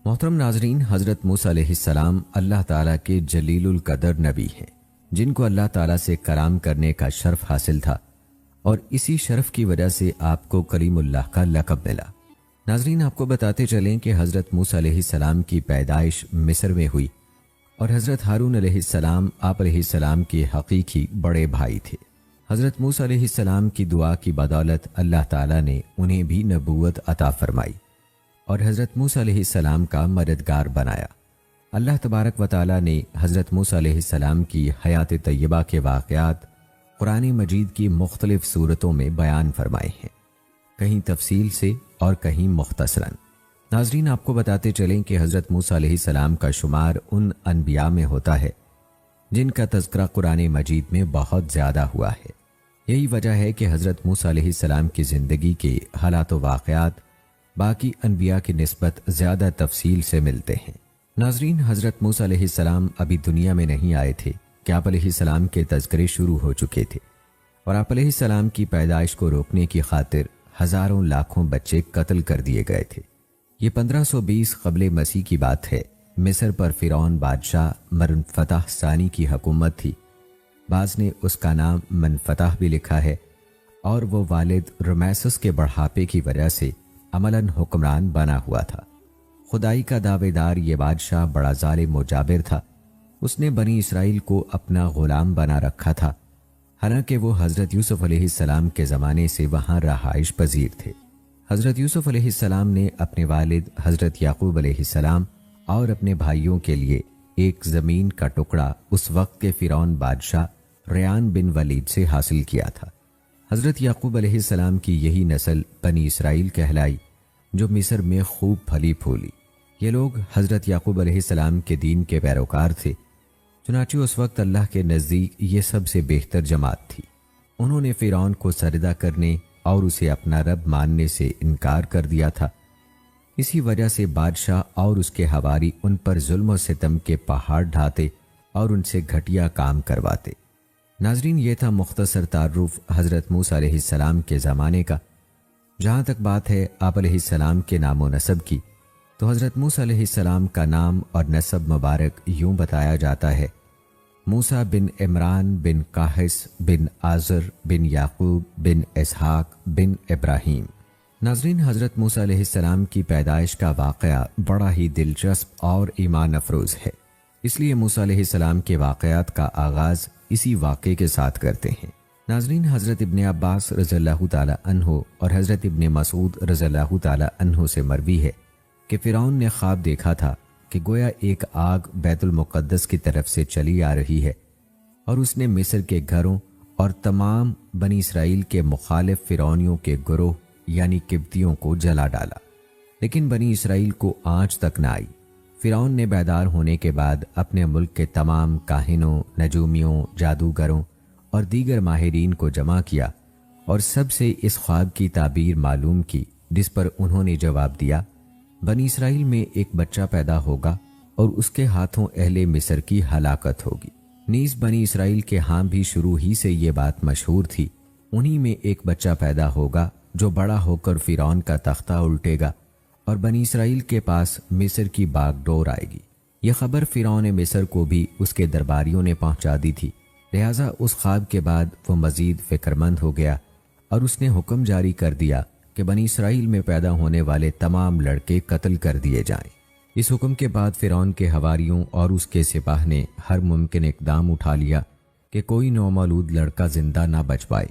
मोहतरम नाजरीन, हज़रत मूसा अलैहिस्सलाम अल्लाह ताला के जलीलुल कदर नबी हैं, जिनको अल्लाह ताला से कलाम करने का शर्फ हासिल था और इसी शर्फ की वजह से आपको कलीमुल्लाह का लक़ब मिला। नाजरीन, आपको बताते चलें कि हज़रत मूसा अलैहिस्सलाम की पैदाइश मिस्र में हुई और हज़रत हारून अलैहिस्सलाम आप अलैहिस्सलाम के हकीकी बड़े भाई थे। हज़रत मूसा अलैहिस्सलाम की दुआ की बदौलत अल्लाह ताला ने उन्हें भी नबूवत अता फरमाई और हज़रत मूसा अलैहिस्सलाम का मददगार बनाया। अल्लाह तबारक व तआला ने हज़रत मूसा अलैहिस्सलाम की हयात तय्यबा के वाक़यात कुरान मजीद की मुख्तलिफ सूरतों में बयान फरमाए हैं, कहीं तफसील से और कहीं मुख्तसरन। नाजरीन, आपको बताते चलें कि हज़रत मूसा अलैहिस्सलाम का शुमार उन अनबिया में होता है जिनका तज़किरा कुरान मजीद में बहुत ज़्यादा हुआ है। यही वजह है कि हज़रत मूसा अलैहिस्सलाम की ज़िंदगी के हालात व वाक़यात बाकी अनबिया की निस्बत ज़्यादा तफसील से मिलते हैं। नाजरीन, हज़रत मूसा अलैहिस्सलाम अभी दुनिया में नहीं आए थे कि आप अलैहिस्सलाम के तज़किरे शुरू हो चुके थे और आप अलैहिस्सलाम की पैदाइश को रोकने की खातिर हज़ारों लाखों बच्चे कत्ल कर दिए गए थे। ये 1520 क़ब्ले मसीह की बात है। मिस्र पर फ़िरौन बादशाह मनफतह सानी की हुकूमत थी। बाज़ ने उसका नाम मनफतह भी लिखा है और वो वालिद रमैसस के बढ़ापे की वजह से अमलन हुक्मरान बना हुआ था। खुदाई का दावेदार ये बादशाह बड़ा ज़ालिम व जाबिर था। उसने बनी इसराइल को अपना ग़ुलाम बना रखा था, हालांकि वो हज़रत यूसुफ अलैहिस्सलाम के ज़माने से वहाँ रहाइश पजीर थे। हज़रत यूसुफ अलैहिस्सलाम ने अपने वालिद हज़रत याकूब अलैहिस्सलाम और अपने भाइयों के लिए एक ज़मीन का टुकड़ा उस वक्त के फ़िरौन बादशाह रेयान बिन वलीद से हासिल किया था। हज़रत याकूब अलैहिस्सलाम की यही नस्ल बनी इसराइल कहलाई, जो मिस्र में खूब फली फूली। ये लोग हज़रत याकूब अलैहिस्सलाम के दीन के पैरोकार थे। चुनांचे उस वक्त अल्लाह के नज़दीक ये सबसे बेहतर जमात थी। उन्होंने फ़िरौन को सरदा करने और उसे अपना रब मानने से इनकार कर दिया था। इसी वजह से बादशाह और उसके हवारी उन पर जुल्म और सितम के पहाड़ ढाते और उनसे घटिया काम करवाते। नाजरीन, ये था मुख्तसर तारुफ हज़रत मूसा अलैहिस्सलाम के ज़माने का। जहाँ तक बात है आप अलैहिस्सलाम के नाम व नसब की, तो हज़रत मूसा अलैहिस्सलाम का नाम और नसब मुबारक यूँ बताया जाता है: मूसा बिन इमरान बिन काहिस बिन आज़र बिन याकूब बिन इसहाक बिन इब्राहीम। नाजरीन, हज़रत मूसा अलैहिस्सलाम की पैदाइश का वाक़या बड़ा ही दिलचस्प और ईमान अफरोज़ है। इसलिए मूसा अलैहिस्सलाम के वाक़यात का आगाज़ इसी वाक़े के साथ करते हैं। नाजरीन, हज़रत इब्ने अब्बास रज़ियल्लाहु ताला अन्हु और हज़रत इब्ने मसूद रज़ियल्लाहु ताला अन्हु से मरवी है कि फ़िरौन ने ख्वाब देखा था कि गोया एक आग बैतुल मुक़द्दस की तरफ से चली आ रही है और उसने मिस्र के घरों और तमाम बनी इसराइल के मुखालिफ फ़िरौनियों के गुरोह यानी किब्तियों को जला डाला, लेकिन बनी इसराइल को आँच तक न आई। फ़िरौन ने बेदार होने के बाद अपने मुल्क के तमाम काहिनों, नजूमियों, जादूगरों और दीगर माहिरीन को जमा किया और सबसे इस ख्वाब की ताबीर मालूम की, जिस पर उन्होंने जवाब दिया, बनी इसराइल में एक बच्चा पैदा होगा और उसके हाथों अहले मिस्र की हलाकत होगी। नीज़ बनी इसराइल के यहाँ भी शुरू ही से ये बात मशहूर थी। उन्हीं में एक बच्चा पैदा होगा जो बड़ा होकर फ़िरौन का तख्ता उल्टेगा और बनी इसराइल के पास मिस्र की बागडोर आएगी। यह खबर फ़िरौन मिस्र को भी उसके दरबारियों ने पहुंचा दी थी। लिहाजा उस ख्वाब के बाद वो मज़ीद फ़िक्रमंद हो गया और उसने हुक्म जारी कर दिया कि बनी इसराइल में पैदा होने वाले तमाम लड़के कत्ल कर दिए जाएं। इस हुक्म के बाद फ़िरौन के हवारियों और उसके सिपाह ने हर मुमकिन इक़दाम उठा लिया कि कोई नौमौलूद लड़का जिंदा ना बच पाए,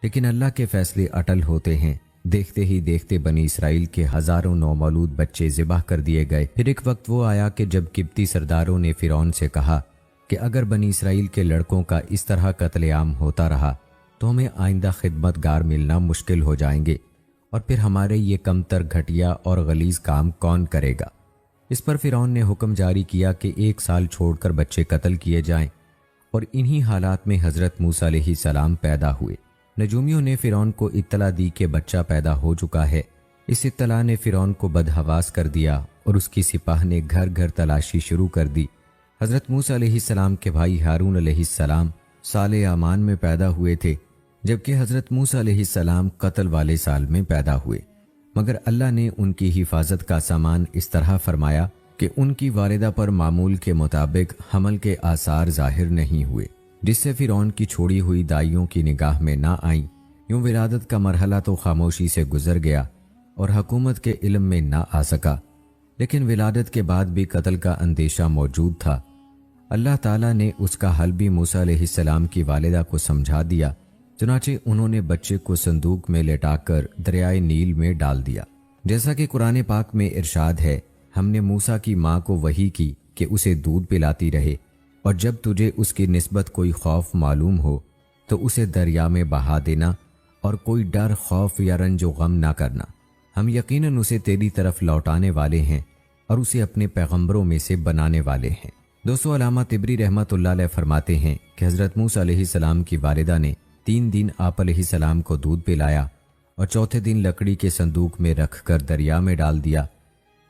लेकिन अल्लाह के फ़ैसले अटल होते हैं। देखते ही देखते बनी इसराइल के हज़ारों नौमौलूद बच्चे ज़िबह कर दिए गए। फिर एक वक्त वो आया कि जब किब्ती सरदारों ने फ़िरौन से कहा कि अगर बनी इसराइल के लड़कों का इस तरह कत्लेआम होता रहा तो हमें आइंदा खिदमतगार मिलना मुश्किल हो जाएंगे और फिर हमारे ये कमतर, घटिया और गलीज़ काम कौन करेगा। इस पर फ़िरौन ने हुक्म जारी किया कि 1 साल छोड़कर बच्चे कत्ल किए जाएं और इन्हीं हालात में हज़रत मूसा अलैहिस्सलाम पैदा हुए। नजूमियों ने फ़िरौन को इत्तला दी कि बच्चा पैदा हो चुका है। इस इत्तला ने फ़िरौन को बदहवास कर दिया और उसकी सिपाह ने घर घर तलाशी शुरू कर दी। हज़रत मूसा अलैहिस्सलाम के भाई हारून अलैहिस्सलाम साल आमान में पैदा हुए थे, जबकि हज़रत मूसा अलैहिस्सलाम कत्ल वाले साल में पैदा हुए। مگر اللہ نے ان کی حفاظت کا سامان اس طرح فرمایا کہ ان کی والدہ پر معمول کے مطابق حمل کے آثار ظاہر نہیں ہوئے، جس سے فرعون کی چھوڑی ہوئی دائیوں کی نگاہ میں نہ آئیں۔ یوں ولادت کا مرحلہ تو خاموشی سے گزر گیا اور حکومت کے علم میں نہ آ سکا، لیکن ولادت کے بعد بھی قتل کا اندیشہ موجود تھا۔ اللہ تعالیٰ نے اس کا حل بھی موسیٰ علیہ السلام کی والدہ کو سمجھا دیا، چنانچہ انہوں نے بچے کو صندوق میں لٹا کر دریائے نیل میں ڈال دیا۔ جیسا کہ قرآن پاک میں ارشاد ہے، ہم نے موسیٰ کی ماں کو وحی کی کہ اسے دودھ پلاتی رہے، اور جب تجھے اس کی نسبت کوئی خوف معلوم ہو تو اسے دریا میں بہا دینا، اور کوئی ڈر، خوف یا رنج و غم نہ کرنا، ہم یقیناً اسے تیری طرف لوٹانے والے ہیں اور اسے اپنے پیغمبروں میں سے بنانے والے ہیں۔ دوستو، علامہ طبری رحمۃ اللہ علیہ فرماتے ہیں کہ حضرت موسیٰ علیہ السلام کی والدہ نے 3 دن آپ علیہ السلام کو دودھ پلایا اور چوتھے دن لکڑی کے صندوق میں رکھ کر دریا میں ڈال دیا،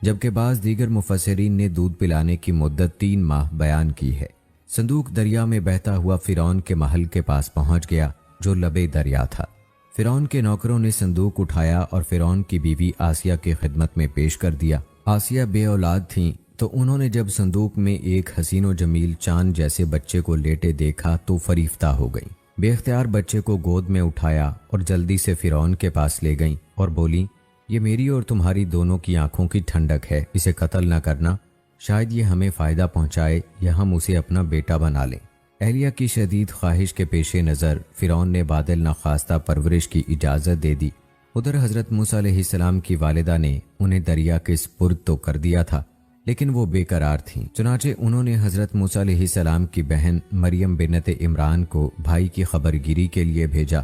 جبکہ بعض دیگر مفسرین نے دودھ پلانے کی مدت 3 ماہ بیان کی ہے۔ صندوق دریا میں بہتا ہوا فرعون کے محل کے پاس پہنچ گیا جو لبے دریا تھا۔ فرعون کے نوکروں نے صندوق اٹھایا اور فرعون کی بیوی آسیہ کی خدمت میں پیش کر دیا۔ آسیہ بے اولاد تھیں، تو انہوں نے جب صندوق میں ایک حسین و جمیل چاند جیسے بچے کو لیٹے دیکھا تو فریفتہ ہو گئیں۔ بے اختیار بچے کو گود میں اٹھایا اور جلدی سے فرعون کے پاس لے گئیں اور بولیں، یہ میری اور تمہاری دونوں کی آنکھوں کی ٹھنڈک ہے، اسے قتل نہ کرنا، شاید یہ ہمیں فائدہ پہنچائے یا ہم اسے اپنا بیٹا بنا لیں۔ اہلیہ کی شدید خواہش کے پیش نظر فرعون نے بادل ناخواستہ پرورش کی اجازت دے دی۔ ادھر حضرت موسیٰ علیہ السلام کی والدہ نے انہیں دریا کے سپرد تو کر دیا تھا، لیکن وہ بے قرار تھیں، چنانچہ انہوں نے حضرت موسیٰ علیہ السلام کی بہن مریم بنت عمران کو بھائی کی خبر گیری کے لیے بھیجا۔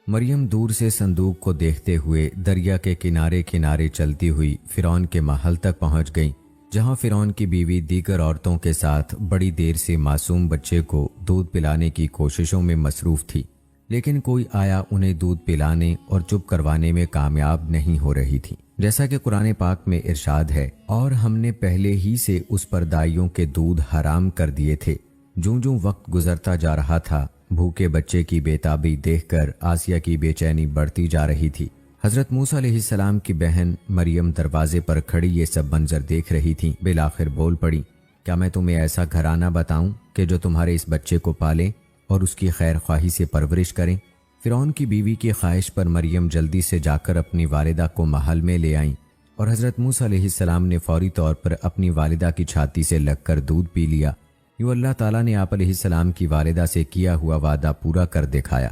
مریم دور سے صندوق کو دیکھتے ہوئے دریا کے کنارے کنارے چلتی ہوئی فرعون کے محل تک پہنچ گئیں، جہاں فرعون کی بیوی دیگر عورتوں کے ساتھ بڑی دیر سے معصوم بچے کو دودھ پلانے کی کوششوں میں مصروف تھی، لیکن کوئی آیا انہیں دودھ پلانے اور چپ کروانے میں کامیاب نہیں ہو رہی تھی۔ جیسا کہ قرآن پاک میں ارشاد ہے، اور ہم نے پہلے ہی سے اس پر دائیوں کے دودھ حرام کر دیے تھے۔ جوں جوں وقت گزرتا جا رہا تھا، بھوکے بچے کی بےتابی دیکھ کر آسیہ کی بے چینی بڑھتی جا رہی تھی۔ حضرت موسیٰ علیہ السلام کی بہن مریم دروازے پر کھڑی یہ سب منظر دیکھ رہی تھی۔ بالآخر بول پڑی، کیا میں تمہیں ایسا گھرانہ بتاؤں کہ جو تمہارے اس بچے کو پالے اور اس کی خیر خواہی سے پرورش کریں؟ فرعون کی بیوی کی خواہش پر مریم جلدی سے جا کر اپنی والدہ کو محل میں لے آئیں، اور حضرت موسیٰ علیہ السلام نے فوری طور پر اپنی والدہ کی چھاتی سے لگ کر دودھ پی لیا۔ یوں اللہ تعالیٰ نے آپ علیہ السلام کی والدہ سے کیا ہوا وعدہ پورا کر دکھایا،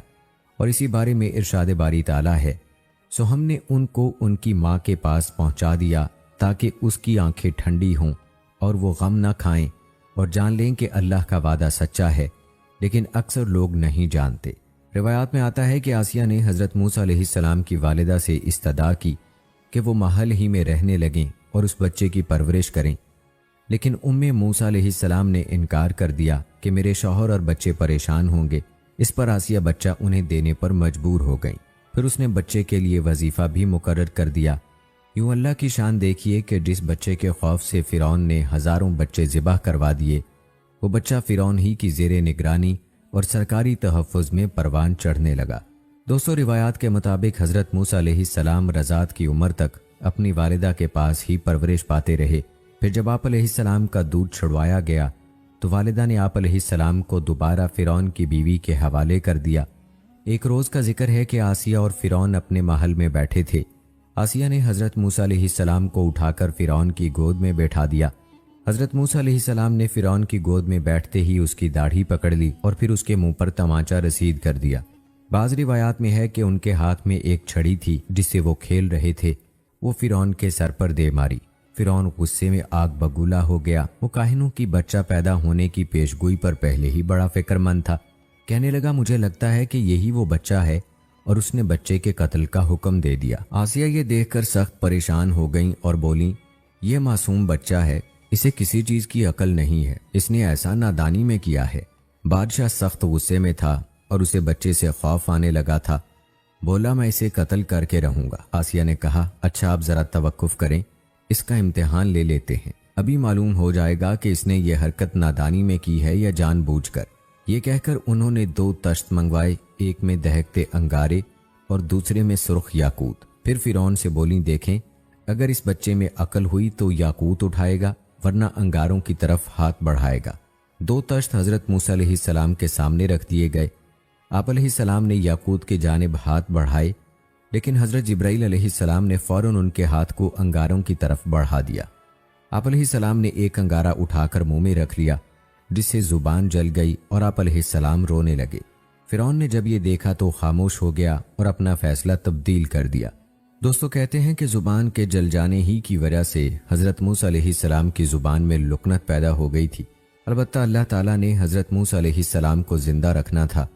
اور اسی بارے میں ارشاد باری تعالیٰ ہے، سو ہم نے ان کو ان کی ماں کے پاس پہنچا دیا تاکہ اس کی آنکھیں ٹھنڈی ہوں اور وہ غم نہ کھائیں اور جان لیں کہ اللہ کا وعدہ سچا ہے، لیکن اکثر لوگ نہیں جانتے۔ روایات میں آتا ہے کہ آسیہ نے حضرت موسیٰ علیہ السلام کی والدہ سے استدعا کی کہ وہ محل ہی میں رہنے لگیں اور اس بچے کی پرورش کریں، لیکن موسیٰ علیہ السلام نے انکار کر دیا کہ میرے شوہر اور بچے پریشان ہوں گے۔ اس پر آسیہ بچہ انہیں دینے پر مجبور ہو گئیں۔ پھر اس نے بچے کے لیے وظیفہ بھی مقرر کر دیا۔ یوں اللہ کی شان دیکھیے کہ جس بچے کے خوف سے فرعون نے ہزاروں بچے ذبح کروا دیے، وہ بچہ فرعون ہی کی زیر نگرانی اور سرکاری تحفظ میں پروان چڑھنے لگا۔ دوستو، روایات کے مطابق حضرت موسیٰ علیہ السلام رضاعت کی عمر تک اپنی والدہ کے پاس ہی پرورش پاتے رہے۔ پھر جب آپ علیہ السلام کا دودھ چھڑوایا گیا تو والدہ نے آپ علیہ السلام کو دوبارہ فرعون کی بیوی کے حوالے کر دیا۔ ایک روز کا ذکر ہے کہ آسیہ اور فرعون اپنے محل میں بیٹھے تھے۔ آسیہ نے حضرت موسیٰ علیہ السلام کو اٹھا کر فرعون کی گود میں بیٹھا دیا۔ حضرت موسیٰ علیہ السلام نے فرعون کی گود میں بیٹھتے ہی اس کی داڑھی پکڑ لی اور پھر اس کے منہ پر تمانچہ رسید کر دیا۔ بعض روایات میں ہے کہ ان کے ہاتھ میں ایک چھڑی تھی جس سے وہ کھیل رہے تھے، وہ فرعون کے سر پر دے ماری۔ فرعون غصے میں آگ بگولا ہو گیا۔ وہ کاہنوں کی بچہ پیدا ہونے کی پیشگوئی پر پہلے ہی بڑا فکر مند تھا۔ کہنے لگا، مجھے لگتا ہے کہ یہی وہ بچہ ہے، اور اس نے بچے کے قتل کا حکم دے دیا۔ آسیہ یہ دیکھ کر سخت پریشان ہو گئیں اور بولیں، یہ معصوم بچہ ہے، اسے کسی چیز کی عقل نہیں ہے، اس نے ایسا نادانی میں کیا ہے۔ بادشاہ سخت غصے میں تھا اور اسے بچے سے خوف آنے لگا تھا۔ بولا، میں اسے قتل کر کے رہوں گا۔ آسیہ نے کہا، اچھا آپ ذرا توقف کریں، اس کا امتحان لے لیتے ہیں، ابھی معلوم ہو جائے گا کہ اس نے یہ حرکت نادانی میں کی ہے یا جان بوجھ کر۔ یہ کہہ کر انہوں نے 2 تشت منگوائے، ایک میں دہکتے انگارے اور دوسرے میں سرخ یاقوت۔ फिर फिरौन से बोली, देखें अगर इस बच्चे में अकल हुई तो याकूत उठाएगा, वरना अंगारों की तरफ हाथ बढ़ाएगा। 2 तश्त हजरत मूसा अलैहिस्सलाम के सामने रख दिए गए। आप अलैहिस्सलाम ने याकूत के जानिब हाथ बढ़ाए, लेकिन हजरत जिब्राइल अलैहिस्सलाम ने फौरन उनके हाथ को अंगारों की तरफ बढ़ा दिया। आप अलैहिस्सलाम ने एक अंगारा उठाकर मुंह में रख लिया, जिससे जुबान जल गई और आप अलैहिस्सलाम रोने लगे। फिरौन ने जब ये देखा तो खामोश हो गया और अपना फैसला तब्दील कर दिया। दोस्तों, कहते हैं कि जुबान के जल जाने ही की वजह से हजरत मूसा अलैहिस्सलाम की जुबान में लुकनत पैदा हो गई थी। अलबत्ता अल्लाह ताला ने हजरत मूसा अलैहिस्सलाम को जिंदा रखना था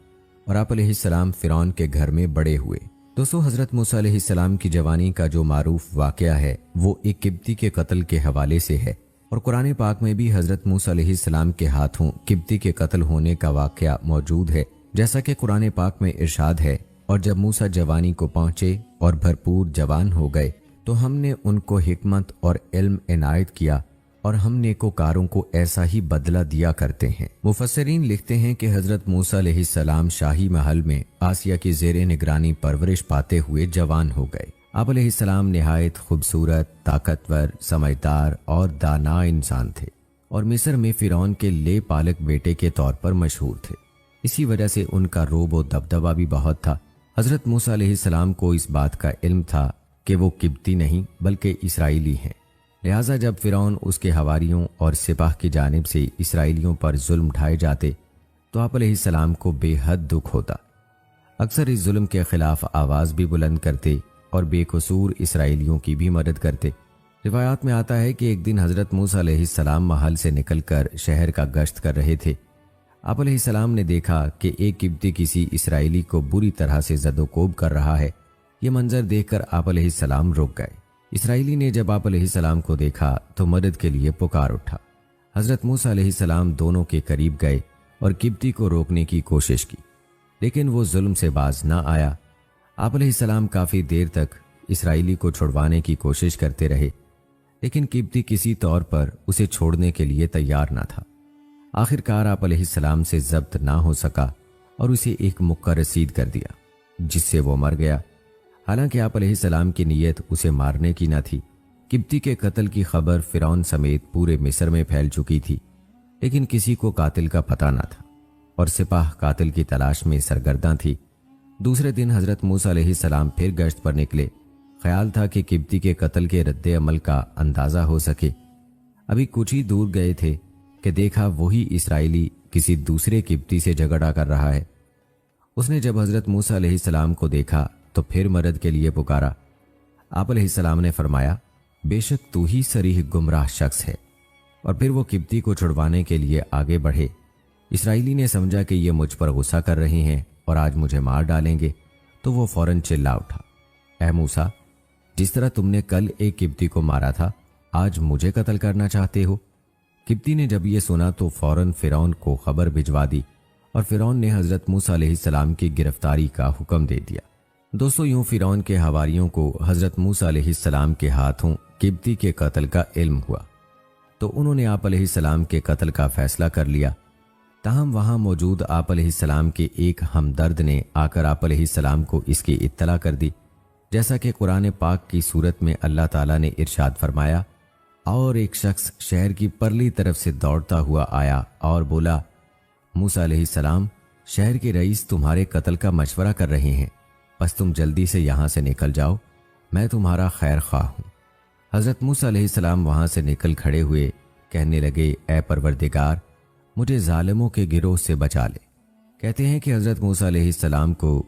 और आप अलैहिस्सलाम फिरौन के घर में बड़े हुए। दोस्तों, हजरत मूसा अलैहिस्सलाम की जवानी का जो मारूफ वाकया है वो एक किब्ती के कत्ल के हवाले से है, और कुरान पाक में भी हजरत मूसा अलैहिस्सलाम के हाथों किब्ती के कत्ल होने का वाकया मौजूद है। जैसा कि कुरान पाक में इरशाद है, और जब मूसा जवानी को पहुंचे और भरपूर जवान हो गए तो हमने उनको हिकमत और इल्म इनायत किया, और हम नेकोकारों को ऐसा ही बदला दिया करते हैं। मुफस्सिरीन लिखते हैं कि हजरत मूसा अलैहिस्सलाम शाही महल में आसिया की ज़ेरे निगरानी परवरिश पाते हुए जवान हो गए। आप अलैहिस्सलाम निहायत खूबसूरत, ताकतवर, समझदार और दाना इंसान थे, और मिस्र में फिरौन के ले पालक बेटे के तौर पर मशहूर थे। इसी वजह से उनका रोब और दबदबा भी बहुत था। हजरत मूसा अलैहिस्सलाम को इस बात का इल्म था कि वो किब्ती नहीं बल्कि इसराइली हैं। लिहाजा जब फिरौन, उसके हवारियों और सिपाह की जानिब से इसराइलियों पर जुल्म ढाए जाते तो आप अलैहिस्सलाम को बेहद दुख होता। अक्सर इस जुल्म के खिलाफ आवाज़ भी बुलंद करते और बेकसूर इसराइलियों की भी मदद करते। रिवायात में आता है कि एक दिन हजरत मूसा अलैहिस्सलाम महल से निकलकर शहर का गश्त कर रहे थे। आप अलैहिस्सलाम ने देखा कि एक किब्ती किसी इसराइली को बुरी तरह से ज़दोकोब कर रहा है। ये मंजर देखकर आप अलैहिस्सलाम रुक गए। इसराइली ने जब आप अलैहिस्सलाम को देखा तो मदद के लिए पुकार उठा। हजरत मूसा अलैहिस्सलाम दोनों के करीब गए और किब्ती को रोकने की कोशिश की, लेकिन वो जुल्म से बाज ना आया। आप अलैहिस्सलाम काफ़ी देर तक इसराइली को छुड़वाने की कोशिश करते रहे, लेकिन किब्ती किसी तौर पर उसे छोड़ने के लिए तैयार ना था। आखिरकार आप अलैहिस्सलाम से जब्त ना हो सका और उसे एक मुक्का रसीद कर दिया, जिससे वो मर गया। हालांकि आप अलैहिस्सलाम की नीयत उसे मारने की न थी। किब्ती के कत्ल की खबर फिरौन समेत पूरे मिस्र में फैल चुकी थी, लेकिन किसी को कातिल का पता न था और सिपाह कातिल की तलाश में सरगर्दा थी। दूसरे दिन हजरत मूसा अलैहिस्सलाम फिर गश्त पर निकले। ख्याल था कि किब्ती के कत्ल के रद्द अमल का अंदाज़ा हो सके। अभी कुछ ही दूर गए थे कि देखा वही इसराइली किसी दूसरे किब्ती से झगड़ा कर रहा है। उसने जब हजरत मूसा अलैहिस्सलाम को देखा तो फिर मदद के लिए पुकारा। आप अलैहिस्सलाम ने फरमाया, बेशक तू ही सरीह गुमराह शख्स है, और फिर वो किब्ती को छुड़वाने के लिए आगे बढ़े। इसराइली ने समझा कि ये मुझ पर गुस्सा कर रहे हैं और आज मुझे मार डालेंगे, तो वो फौरन चिल्ला उठा, ऐ मूसा, जिस तरह तुमने कल एक किब्ती को मारा था, आज मुझे कत्ल करना चाहते हो। किब्ती ने जब ये सुना तो फौरन फिरौन को खबर भिजवा दी और फिरौन ने हजरत मूसा अलैहिस्सलाम की गिरफ्तारी का हुक्म दे दिया। दोस्तों, यूं फिरौन के हवारियों को हजरत मूसा अलैहिस्सलाम के हाथों किब्ती के कत्ल का इल्म हुआ, तो उन्होंने आप अलैहिस्सलाम के कत्ल का फैसला कर लिया। ताहम वहां मौजूद आप अलैहिस्सलाम के एक हमदर्द ने आकर आप अलैहिस्सलाम को इसकी इत्तला कर दी। जैसा कि कुरान पाक की सूरत में अल्लाह ताला ने इरशाद फरमाया, और एक शख्स शहर की परली तरफ से दौड़ता हुआ आया और बोला, मूसा अलैहिस्सलाम, शहर के रईस तुम्हारे कत्ल का मशवरा कर रहे हैं, बस तुम जल्दी से यहाँ से निकल जाओ, मैं तुम्हारा खैर ख्वाह हूँ। हजरत मूसा अलैहिस्सलाम वहाँ से निकल खड़े हुए, कहने लगे, ऐ परवरदिगार, मुझे जालिमों के गिरोह से बचा ले। कहते हैं कि हजरत मूसा अलैहिस्सलाम को